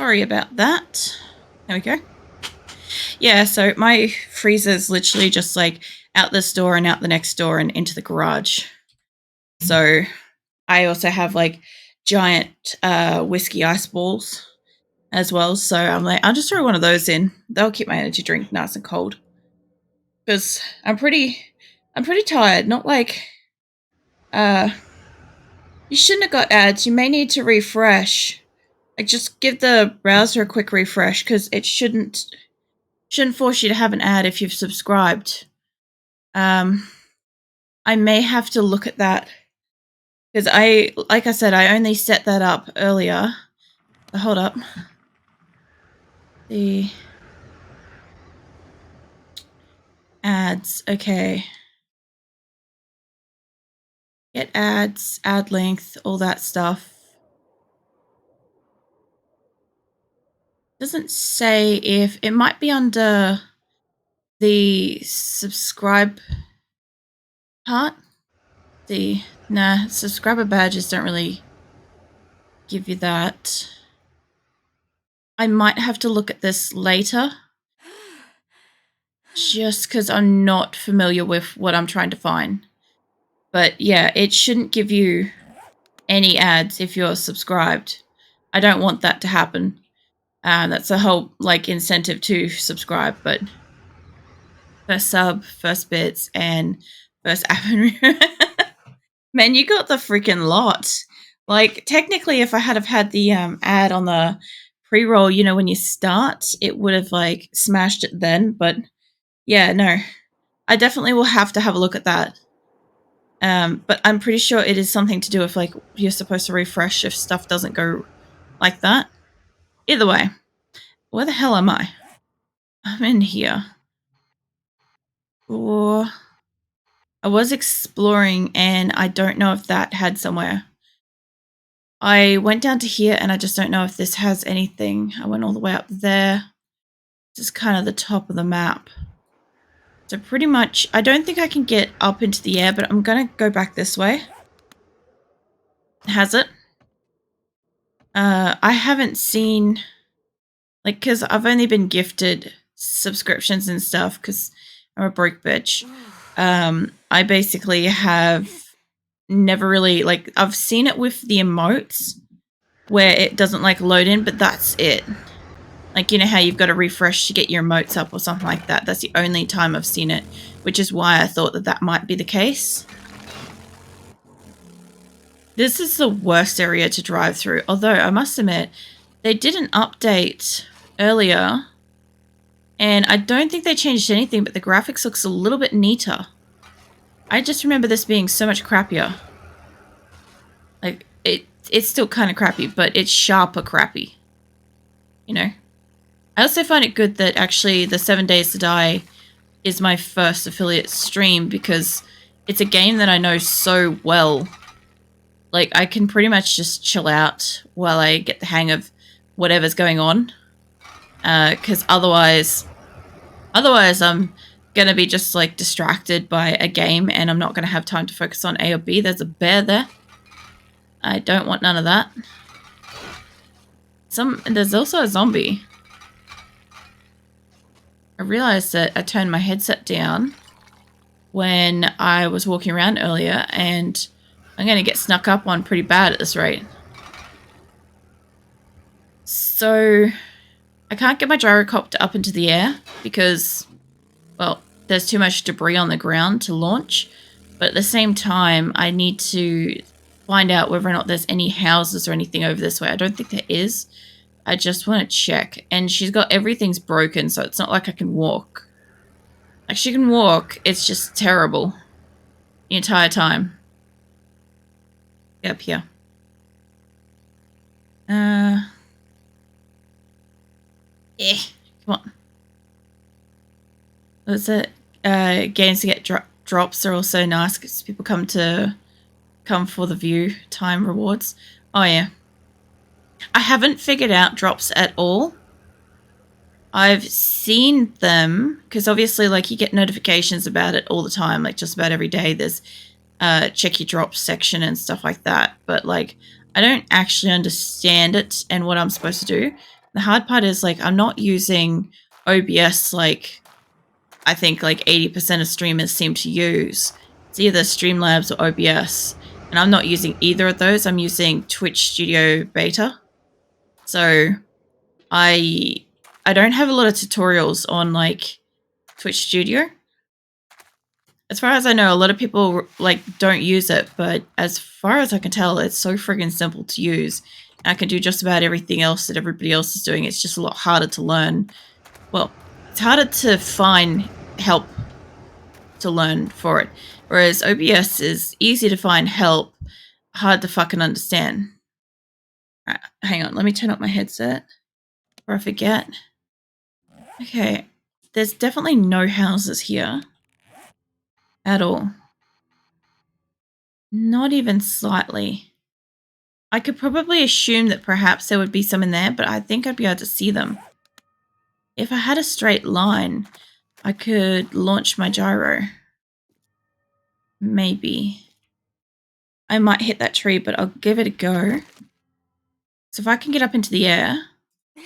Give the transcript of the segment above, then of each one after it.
Sorry about that. There we go. Yeah, so my freezer's literally just like out this door and out the next door and into the garage. So I also have like giant whiskey ice balls as well. So I'm like, I'll just throw one of those in. That'll keep my energy drink nice and cold. Because I'm pretty tired. Not like you shouldn't have got ads. You may need to refresh. Like just give the browser a quick refresh because it shouldn't force you to have an ad if you've subscribed. I may have to look at that because like I said, I only set that up earlier. But hold up. The ads, okay. Get ads, ad length, all that stuff. Doesn't say if it might be under the subscribe part. Subscriber badges don't really give you that. I might have to look at this later. Just because I'm not familiar with what I'm trying to find. But yeah, it shouldn't give you any ads if you're subscribed. I don't want that to happen. That's a whole like incentive to subscribe, but first sub, first bits, and first app and Man, you got the freaking lot. Like, technically, if I had have had the ad on the pre-roll, you know, when you start, it would have, like, smashed it then. But, yeah, no. I definitely will have to have a look at that. But I'm pretty sure it is something to do with, like, you're supposed to refresh if stuff doesn't go like that. Either way. Where the hell am I? I'm in here. Or I was exploring, and I don't know if that had somewhere. I went down to here, and I just don't know if this has anything. I went all the way up there. This is kind of the top of the map. So pretty much, I don't think I can get up into the air, but I'm going to go back this way. Has it? I haven't seen, like, because I've only been gifted subscriptions and stuff because I'm a broke bitch. I basically have never really, like, I've seen it with the emotes where it doesn't, like, load in, but that's it. Like, you know how you've got to refresh to get your emotes up or something like that? That's the only time I've seen it, which is why I thought that that might be the case. This is the worst area to drive through, although I must admit, they did an update earlier, and I don't think they changed anything, but the graphics looks a little bit neater. I just remember this being so much crappier. Like, it's still kind of crappy, but it's sharper crappy. You know? I also find it good that actually the 7 Days to Die is my first affiliate stream because it's a game that I know so well. Like, I can pretty much just chill out while I get the hang of whatever's going on. Because otherwise I'm going to be just, like, distracted by a game and I'm not going to have time to focus on A or B. There's a bear there. I don't want none of that. There's also a zombie. I realized that I turned my headset down when I was walking around earlier, and I'm going to get snuck up on pretty bad at this rate. So I can't get my gyrocopter up into the air because, well, there's too much debris on the ground to launch. But at the same time, I need to find out whether or not there's any houses or anything over this way. I don't think there is. I just want to check. And she's got everything's broken, so it's not like I can walk. Like, she can walk, it's just terrible. The entire time. Get up here. Yeah, come on. That's it. Games to get drops are also nice because people come for the view time rewards. Oh yeah. I haven't figured out drops at all. I've seen them because obviously, like, you get notifications about it all the time. Like, just about every day there's check your drops section and stuff like that. But, like, I don't actually understand it and what I'm supposed to do. The hard part is like I'm not using OBS like I think like 80% of streamers seem to use. It's either Streamlabs or OBS. And I'm not using either of those. I'm using Twitch Studio Beta. So I don't have a lot of tutorials on like Twitch Studio. As far as I know, a lot of people like don't use it, but as far as I can tell, it's so friggin' simple to use. I can do just about everything else that everybody else is doing. It's just a lot harder to learn. Well, it's harder to find help to learn for it. Whereas OBS is easy to find help, hard to fucking understand. Right, hang on, let me turn up my headset before I forget. Okay, there's definitely no houses here at all. Not even slightly. I could probably assume that perhaps there would be some in there, but I think I'd be able to see them. If I had a straight line, I could launch my gyro. Maybe. I might hit that tree, but I'll give it a go. So if I can get up into the air. There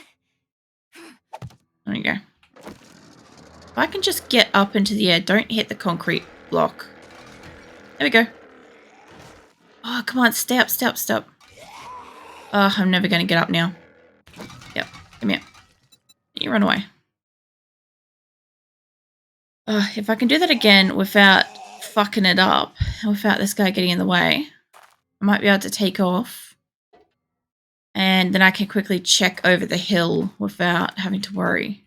we go. If I can just get up into the air, don't hit the concrete block. There we go. Oh, come on, stay up, stay up, stay up. Oh, I'm never going to get up now. Yep, come here. You run away. If I can do that again without fucking it up, without this guy getting in the way, I might be able to take off. And then I can quickly check over the hill without having to worry.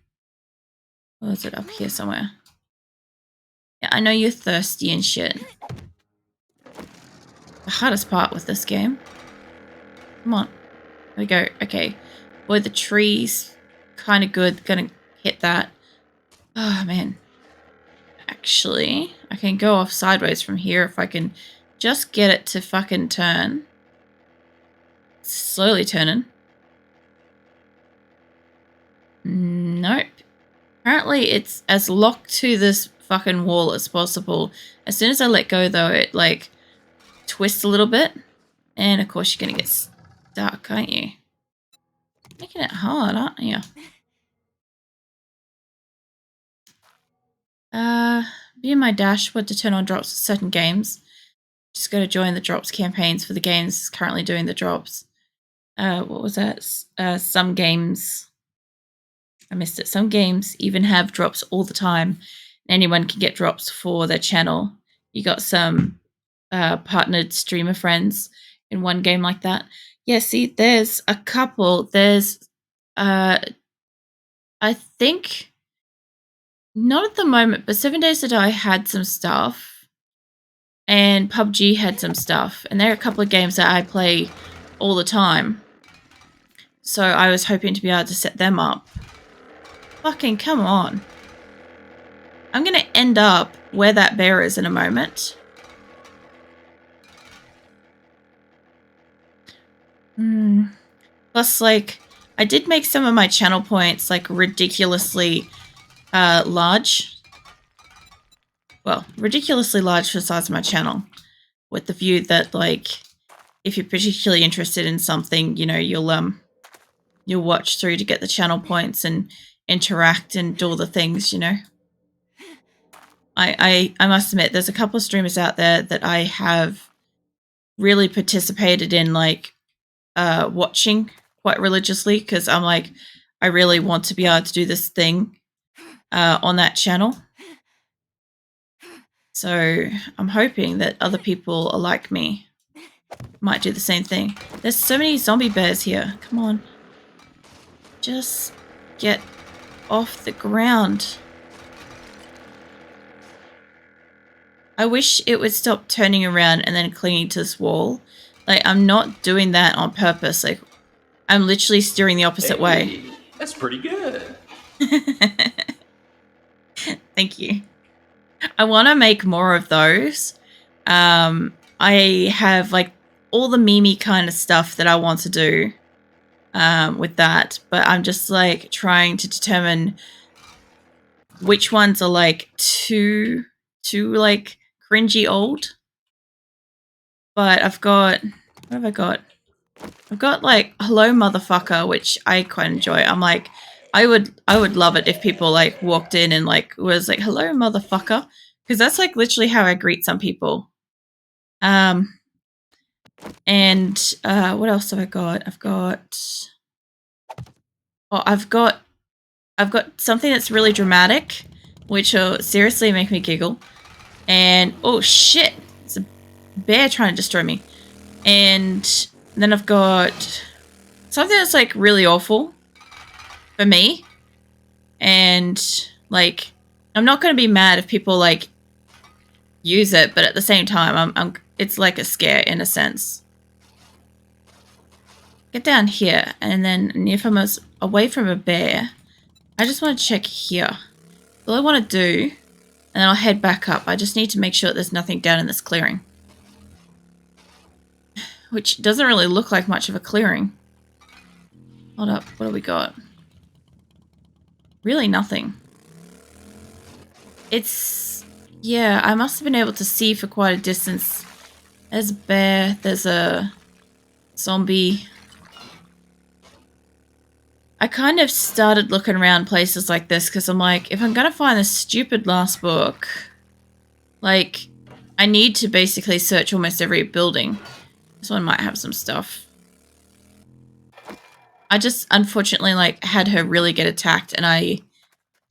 Or is it up here somewhere? Yeah, I know you're thirsty and shit. The hardest part with this game. Come on. There we go. Okay. Boy, the tree's kind of good. Gonna hit that. Oh, man. Actually, I can go off sideways from here if I can just get it to fucking turn. It's slowly turning. Nope. Apparently, it's as locked to this fucking wall as possible. As soon as I let go, though, it, like, twists a little bit. And, of course, you're gonna get stuck, aren't you? Making it hard, aren't you? Be in my dashboard to turn on drops for certain games. Just go to join the drops campaigns for the games currently doing the drops. What was that? Some games... I missed it. Some games even have drops all the time. Anyone can get drops for their channel. You got some partnered streamer friends in one game like that. Yeah, see, there's a couple. There's, I think... Not at the moment, but 7 Days to Die had some stuff. And PUBG had some stuff. And there are a couple of games that I play all the time. So I was hoping to be able to set them up. Fucking come on. I'm going to end up where that bear is in a moment. Plus, like, I did make some of my channel points, like, ridiculously... large. Well, ridiculously large for the size of my channel. With the view that, like, if you're particularly interested in something, you know, you'll watch through to get the channel points and interact and do all the things, you know. I must admit, there's a couple of streamers out there that I have really participated in, like, watching quite religiously, because I'm like, I really want to be able to do this thing on that channel. So I'm hoping that other people are like me, might do the same thing. There's so many zombie bears here. Come on. Just get off the ground. I wish it would stop turning around and then clinging to this wall. Like, I'm not doing that on purpose. Like, I'm literally steering the opposite way. That's pretty good. Thank you. I want to make more of those. I have, like, all the meme kind of stuff that I want to do with that. But I'm just, like, trying to determine which ones are, like, too like, cringy old. But I've got... What have I got? I've got like hello motherfucker, which I quite enjoy. I'm like, I would love it if people like walked in and like was like hello motherfucker, because that's like literally how I greet some people. And what else have I got? I've got something that's really dramatic, which will seriously make me giggle. And oh shit, it's a bear trying to destroy me. And then I've got something that's like really awful for me. And like, I'm not going to be mad if people like use it, but at the same time, it's like a scare in a sense. Get down here, and then if I'm away from a bear, I just want to check here. All I want to do, and then I'll head back up. I just need to make sure that there's nothing down in this clearing. Which doesn't really look like much of a clearing. Hold up, what do we got? Really nothing. It's... yeah, I must have been able to see for quite a distance. There's a bear, there's a zombie. I kind of started looking around places like this because I'm like, if I'm going to find this stupid last book, like, I need to basically search almost every building. This one might have some stuff. I just, unfortunately, like, had her really get attacked and I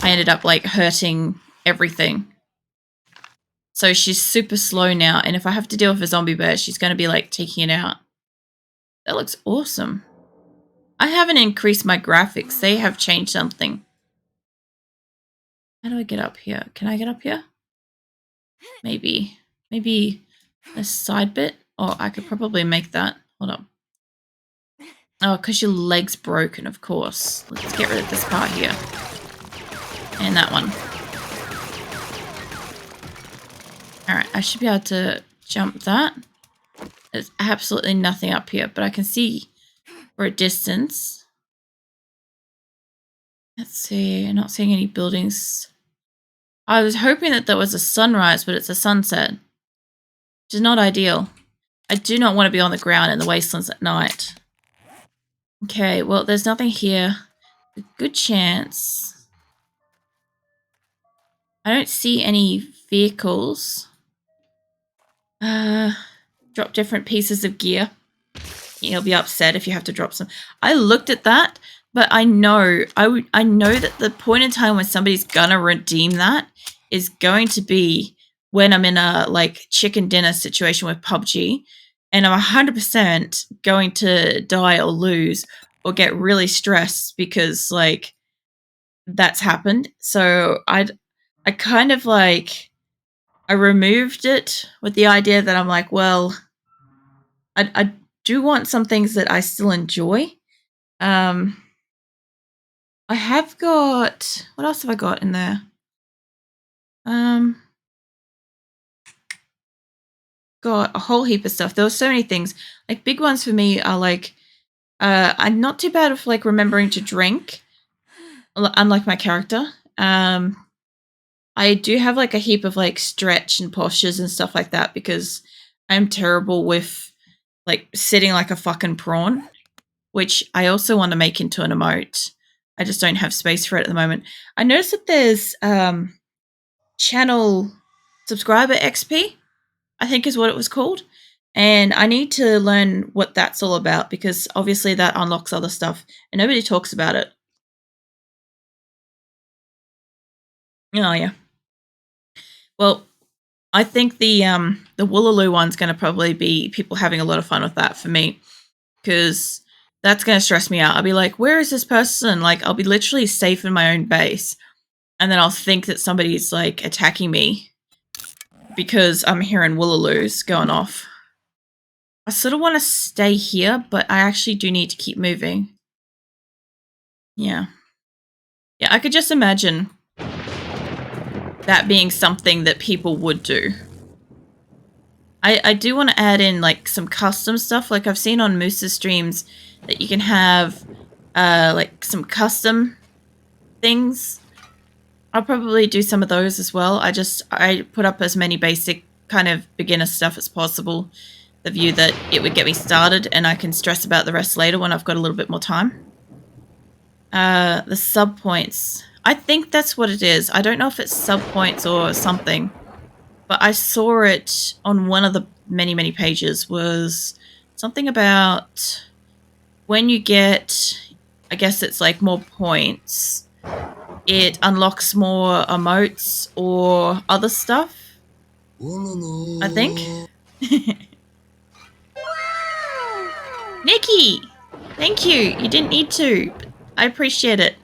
ended up, like, hurting everything. So she's super slow now, and if I have to deal with a zombie bear, she's going to be, like, taking it out. That looks awesome. I haven't increased my graphics. They have changed something. How do I get up here? Can I get up here? Maybe a side bit? Oh, I could probably make that. Hold on. Oh, because your leg's broken, of course. Let's get rid of this part here. And that one. Alright, I should be able to jump that. There's absolutely nothing up here, but I can see for a distance. Let's see, I'm not seeing any buildings. I was hoping that there was a sunrise, but it's a sunset, which is not ideal. I do not want to be on the ground in the wastelands at night. Okay, well, there's nothing here. A good chance. I don't see any vehicles. Drop different pieces of gear. You'll be upset if you have to drop some. I looked at that, but I know that the point in time when somebody's gonna redeem that is going to be when I'm in a like chicken dinner situation with PUBG, and I'm 100% going to die or lose or get really stressed because like that's happened. So I kind of like I removed it with the idea that I'm like, well, I do want some things that I still enjoy. I have got... what else have I got in there? Got a whole heap of stuff. There were so many things. Like, big ones for me are like... I'm not too bad with, like, remembering to drink. Unlike my character. I do have, like, a heap of, like, stretch and postures and stuff like that because I'm terrible with, like, sitting like a fucking prawn. Which I also want to make into an emote. I just don't have space for it at the moment. I noticed that there's channel subscriber XP, I think is what it was called. And I need to learn what that's all about because obviously that unlocks other stuff and nobody talks about it. Oh, yeah. Well, I think the Woolaloo one's going to probably be people having a lot of fun with that for me because that's going to stress me out. I'll be like, where is this person? Like, I'll be literally safe in my own base. And then I'll think that somebody's, like, attacking me because I'm hearing Woolaloos going off. I sort of want to stay here, but I actually do need to keep moving. Yeah. Yeah, I could just imagine that being something that people would do. I do want to add in, like, some custom stuff. Like, I've seen on Moose's streams that you can have, like, some custom things. I'll probably do some of those as well. I put up as many basic kind of beginner stuff as possible. the view that it would get me started and I can stress about the rest later when I've got a little bit more time. The sub points. I think that's what it is. I don't know if it's sub points or something, but I saw it on one of the many pages was something about when you get, I guess it's like more points, it unlocks more emotes or other stuff, I think. Nikki! Thank you. You didn't need to. I appreciate it.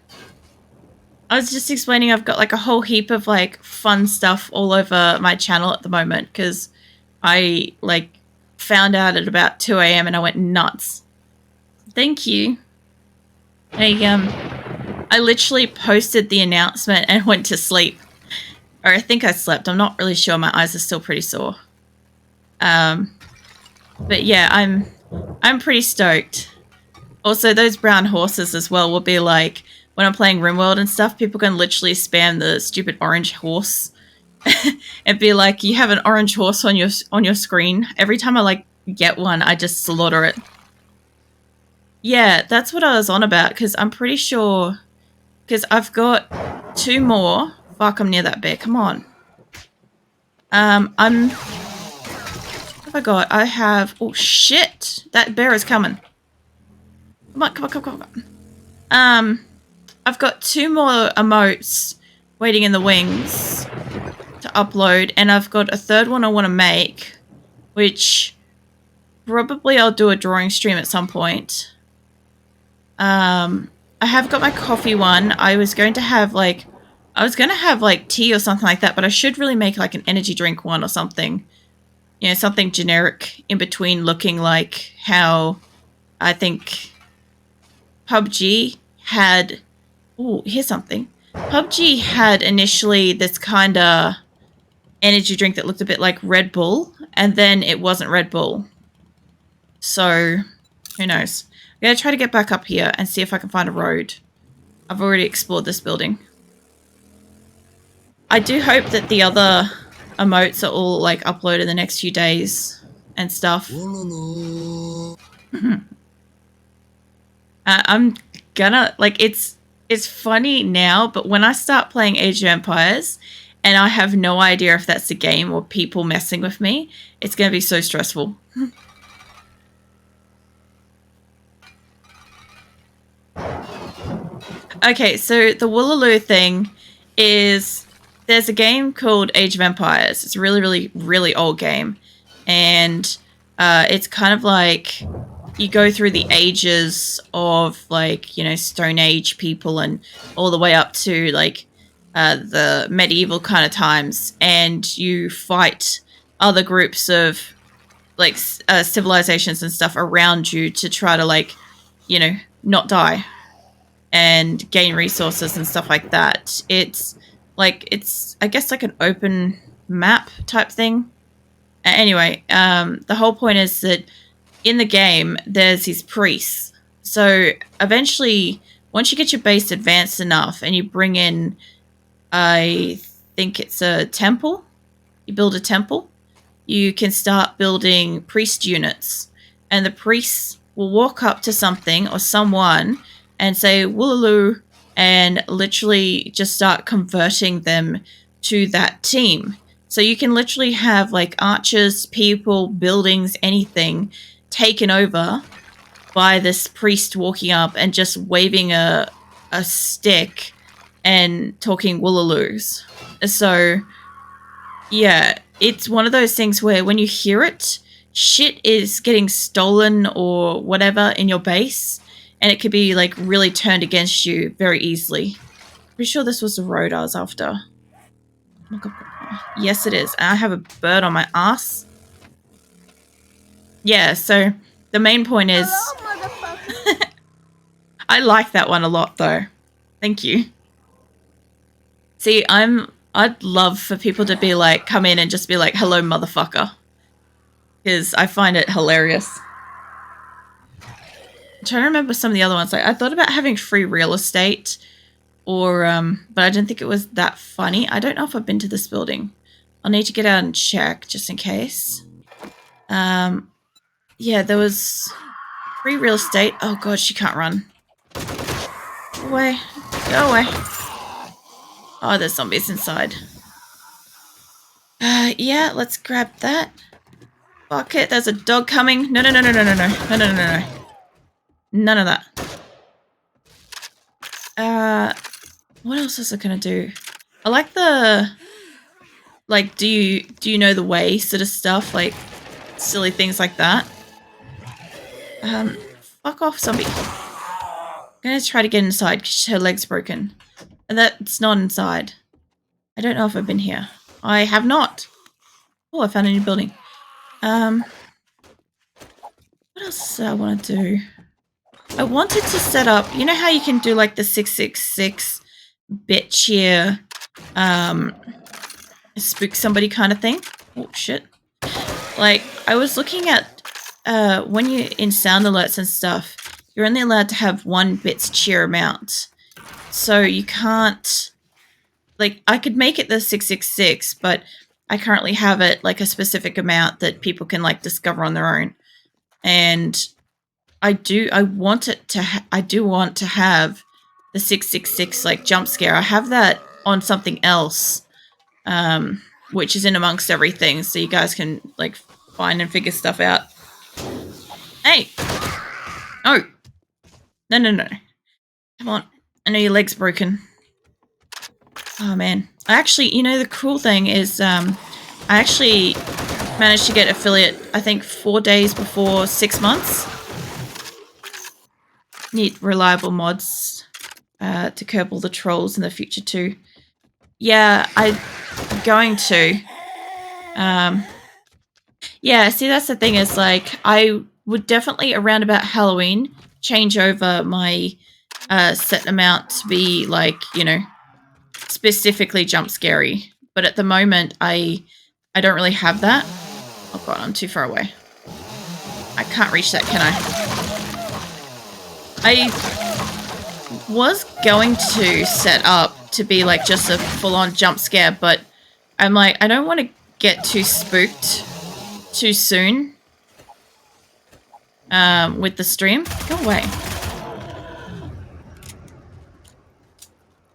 I was just explaining I've got like a whole heap of like fun stuff all over my channel at the moment because I like found out at about 2 a.m. and I went nuts. Thank you. I literally posted the announcement and went to sleep. Or I think I slept. I'm not really sure. My eyes are still pretty sore. But yeah, I'm pretty stoked. Also, those brown horses as well will be like, when I'm playing RimWorld and stuff, people can literally spam the stupid orange horse and be like, you have an orange horse on your screen. Every time I like get one, I just slaughter it. Yeah, that's what I was on about, because I'm pretty sure, because I've got 2 more. Fuck, I'm near that bear. Come on. What have I got? I have, oh shit, that bear is coming. Come on. I've got 2 more emotes waiting in the wings to upload, and I've got a 3rd one I want to make, which probably I'll do a drawing stream at some point. I have got my coffee one. I was going to have like tea or something like that, but I should really make like an energy drink one or something. You know, something generic in between, looking like how I think PUBG had... Ooh, here's something. PUBG had initially this kind of energy drink that looked a bit like Red Bull, and then it wasn't Red Bull. So, who knows? I'm going to try to get back up here and see if I can find a road. I've already explored this building. I do hope that the other emotes are all like uploaded in the next few days and stuff. I'm gonna, like, it's funny now, but when I start playing Age of Empires and I have no idea if that's a game or people messing with me, it's going to be so stressful. Okay, so the Woolaloo thing is, there's a game called Age of Empires. It's a really old game. And it's kind of like you go through the ages of, like, you know, Stone Age people and all the way up to like the medieval kind of times, and you fight other groups of like civilizations and stuff around you to try to, like, you know, not die and gain resources and stuff like that. It's I guess like an open map type thing. Anyway, the whole point is that in the game, there's these priests. So eventually, once you get your base advanced enough and you bring in, I think it's a temple, you build a temple, you can start building priest units. And the priests will walk up to something or someone and say, Woolaloo, and literally just start converting them to that team. So you can literally have like archers, people, buildings, anything taken over by this priest walking up and just waving a stick and talking Woolaloos. So yeah, it's one of those things where when you hear it, shit is getting stolen or whatever in your base, and it could be like really turned against you very easily. Pretty sure this was the road I was after. Yes, it is. And I have a bird on my ass. Yeah, so the main point is... Hello, motherfucker. I like that one a lot, though. Thank you. See, I'd love for people to be like, come in and just be like, hello, motherfucker. Because I find it hilarious. I'm trying to remember some of the other ones. Like, I thought about having free real estate, or but I didn't think it was that funny. I don't know if I've been to this building. I'll need to get out and check just in case. Yeah, there was free real estate. Oh god, she can't run. Go away. Go away. Oh, there's zombies inside. Yeah, let's grab that. Fuck it, there's a dog coming. No, no, no, no, no, no, no, no, no, no, no, no. None of that. What else is it gonna do? I like the, like, do you know the way sort of stuff, like silly things like that. Fuck off, zombie. I'm gonna try to get inside because her leg's broken. And that's not inside. I don't know if I've been here. I have not. Oh, I found a new building. What else do I want to do? I wanted to set up, you know how you can do like the 666 bit cheer, spook somebody kind of thing? Oh, shit. Like, I was looking at, when you're in sound alerts and stuff, you're only allowed to have 1 bit's cheer amount. So you can't, like, I could make it the 666, but I currently have it like a specific amount that people can like discover on their own. And I do want to have the 666 like jump scare. I have that on something else, which is in amongst everything, so you guys can like find and figure stuff out. Hey! Oh! No, no, no. Come on. I know your leg's broken. Oh, man. I actually, you know, the cool thing is I actually managed to get affiliate, I think, 4 days before 6 months. Need reliable mods to curb all the trolls in the future, too. Yeah, I'm going to. Yeah, see, that's the thing is, like, I would definitely, around about Halloween, change over my set amount to be, like, you know, specifically jump scary. But at the moment, I don't really have that. Oh god, I'm too far away. I can't reach that, can I was going to set up to be like just a full-on jump scare, but I'm like, I don't want to get too spooked too soon with the stream. Go away.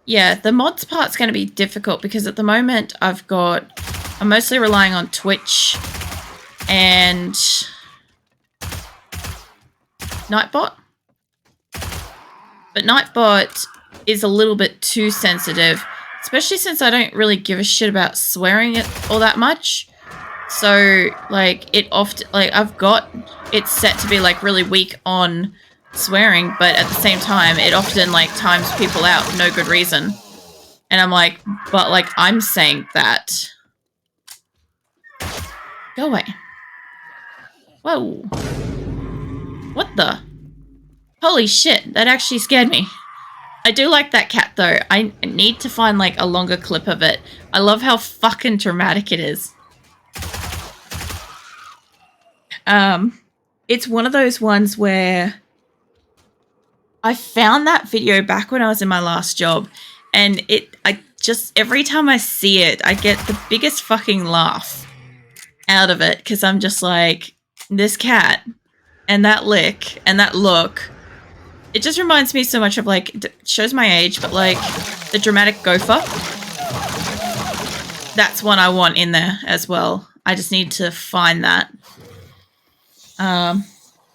Yeah, the mods part's going to be difficult because at the moment I'm mostly relying on Twitch and Nightbot. But Nightbot is a little bit too sensitive, especially since I don't really give a shit about swearing it all that much. So, like, it often, like, I've got it set to be, like, really weak on swearing, but at the same time, it often, like, times people out for no good reason. And I'm like, but, like, I'm saying that. Go away. Whoa. What the? Holy shit, that actually scared me. I do like that cat, though. I need to find, like, a longer clip of it. I love how fucking dramatic it is. It's one of those ones where I found that video back when I was in my last job, and every time I see it, I get the biggest fucking laugh out of it, because I'm just like, this cat, and that lick, and that look, it just reminds me so much of, like, it shows my age, but, like, the dramatic gopher. That's one I want in there as well. I just need to find that.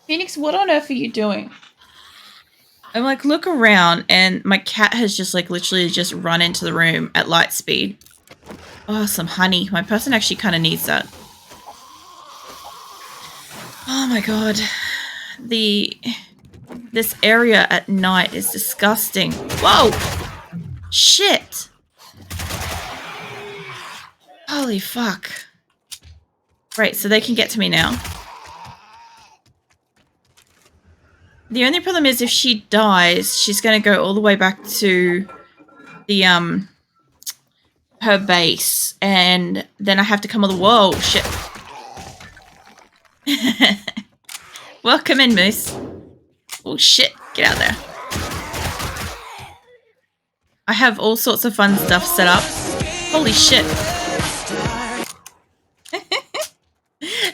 Phoenix, what on earth are you doing? I'm like, look around, and my cat has just, like, literally just run into the room at light speed. Oh, some honey. My person actually kind of needs that. Oh my god. This area at night is disgusting. Whoa! Shit! Holy fuck. Right, so they can get to me now. The only problem is if she dies, she's going to go all the way back to the, her base. And then I have to come all the... Whoa, shit. Welcome in, Moose. Oh, shit. Get out there. I have all sorts of fun stuff set up. Holy shit.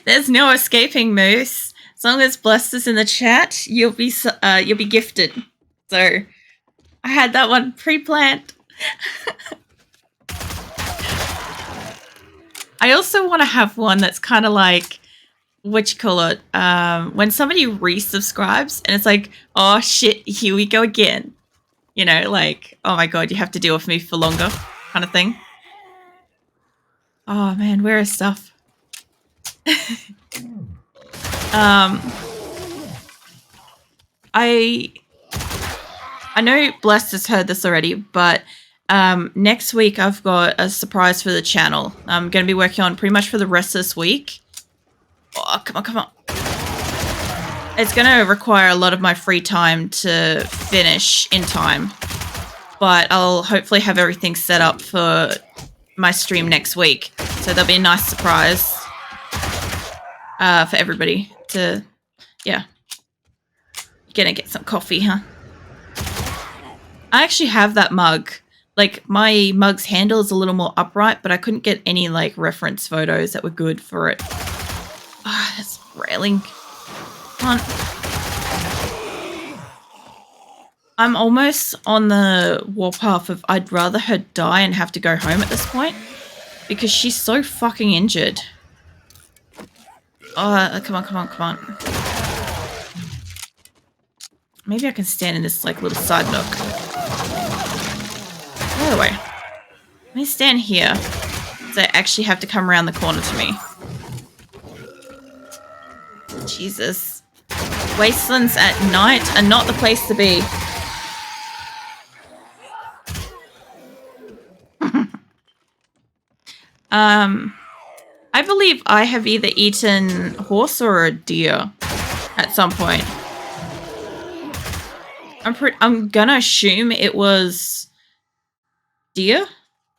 There's no escaping, Moose. As long as Blessed is in the chat, you'll be gifted. So I had that one pre-planned. I also want to have one that's kind of like, what you call it, when somebody resubscribes and it's like, oh shit, here we go again. You know, like, oh my god, you have to deal with me for longer kind of thing. Oh man, where is stuff? I know Blessed has heard this already, but next week I've got a surprise for the channel. I'm going to be working on pretty much for the rest of this week. Oh, come on, come on. It's going to require a lot of my free time to finish in time, but I'll hopefully have everything set up for my stream next week. So there'll be a nice surprise for everybody to, yeah. Gonna get some coffee, huh? I actually have that mug. Like, my mug's handle is a little more upright, but I couldn't get any, like, reference photos that were good for it. Ah, that's railing. Come on. I'm almost on the warpath of I'd rather her die and have to go home at this point, because she's so fucking injured. Oh, come on, come on, come on. Maybe I can stand in this, like, little side nook. By the way, let me stand here, so I actually have to come around the corner to me. Jesus. Wastelands at night are not the place to be. I believe I have either eaten horse or a deer at some point. I'm gonna assume it was deer,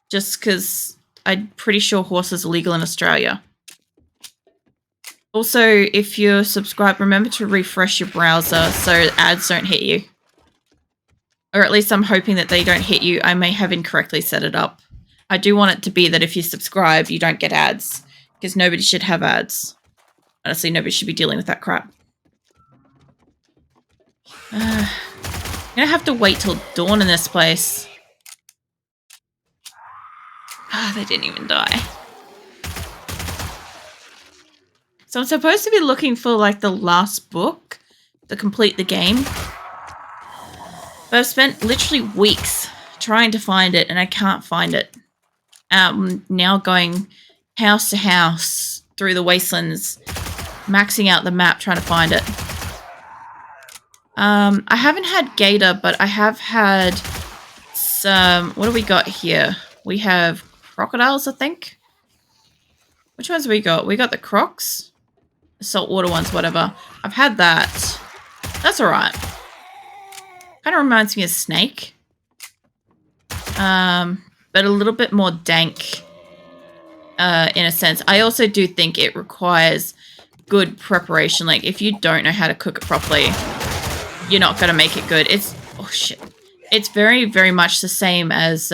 just because I'm pretty sure horse is illegal in Australia. Also, if you're subscribed, remember to refresh your browser so ads don't hit you. Or at least I'm hoping that they don't hit you. I may have incorrectly set it up. I do want it to be that if you subscribe, you don't get ads, because nobody should have ads. Honestly, nobody should be dealing with that crap. I'm gonna have to wait till dawn in this place. Ah, they didn't even die. So I'm supposed to be looking for, like, the last book to complete the game. But I've spent literally weeks trying to find it, and I can't find it. Now going house to house through the wastelands, maxing out the map trying to find it. I haven't had gator, but I have had some... What do we got here? We have crocodiles, I think. Which ones have we got? We got the crocs. The saltwater ones, whatever. I've had that. That's alright. Kind of reminds me of snake. But a little bit more dank in a sense. I also do think it requires good preparation. Like, if you don't know how to cook it properly, you're not going to make it good. It's... Oh, shit. It's very, very much the same as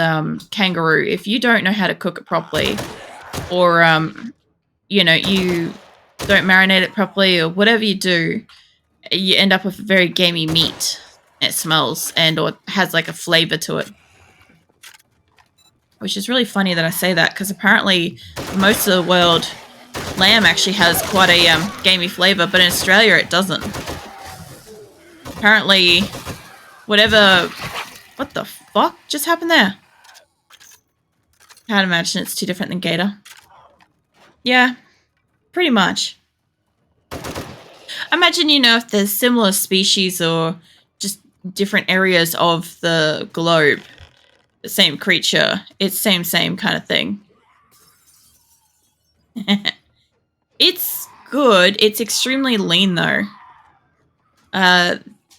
kangaroo. If you don't know how to cook it properly, or, you know, you don't marinate it properly, or whatever you do, you end up with very gamey meat. It smells and or has, like, a flavor to it. Which is really funny that I say that, because apparently most of the world, lamb actually has quite a gamey flavor, but in Australia it doesn't. Apparently, whatever... What the fuck just happened there? I'd imagine it's too different than gator. Yeah, pretty much. I imagine, you know, if there's similar species or just different areas of the globe, the same creature, it's same kind of thing. It's good. It's extremely lean, though.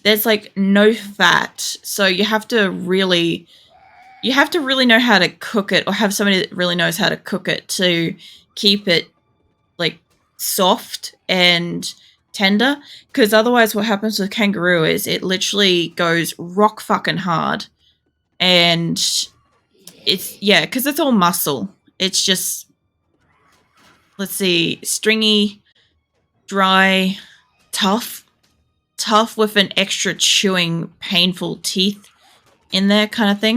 There's, like, no fat, so you have to really know how to cook it, or have somebody that really knows how to cook it to keep it, like, soft and tender, because otherwise what happens with kangaroo is it literally goes rock fucking hard, and it's, yeah, because it's all muscle. It's just, let's see, stringy, dry, tough. Tough with an extra chewing, painful teeth in there kind of thing.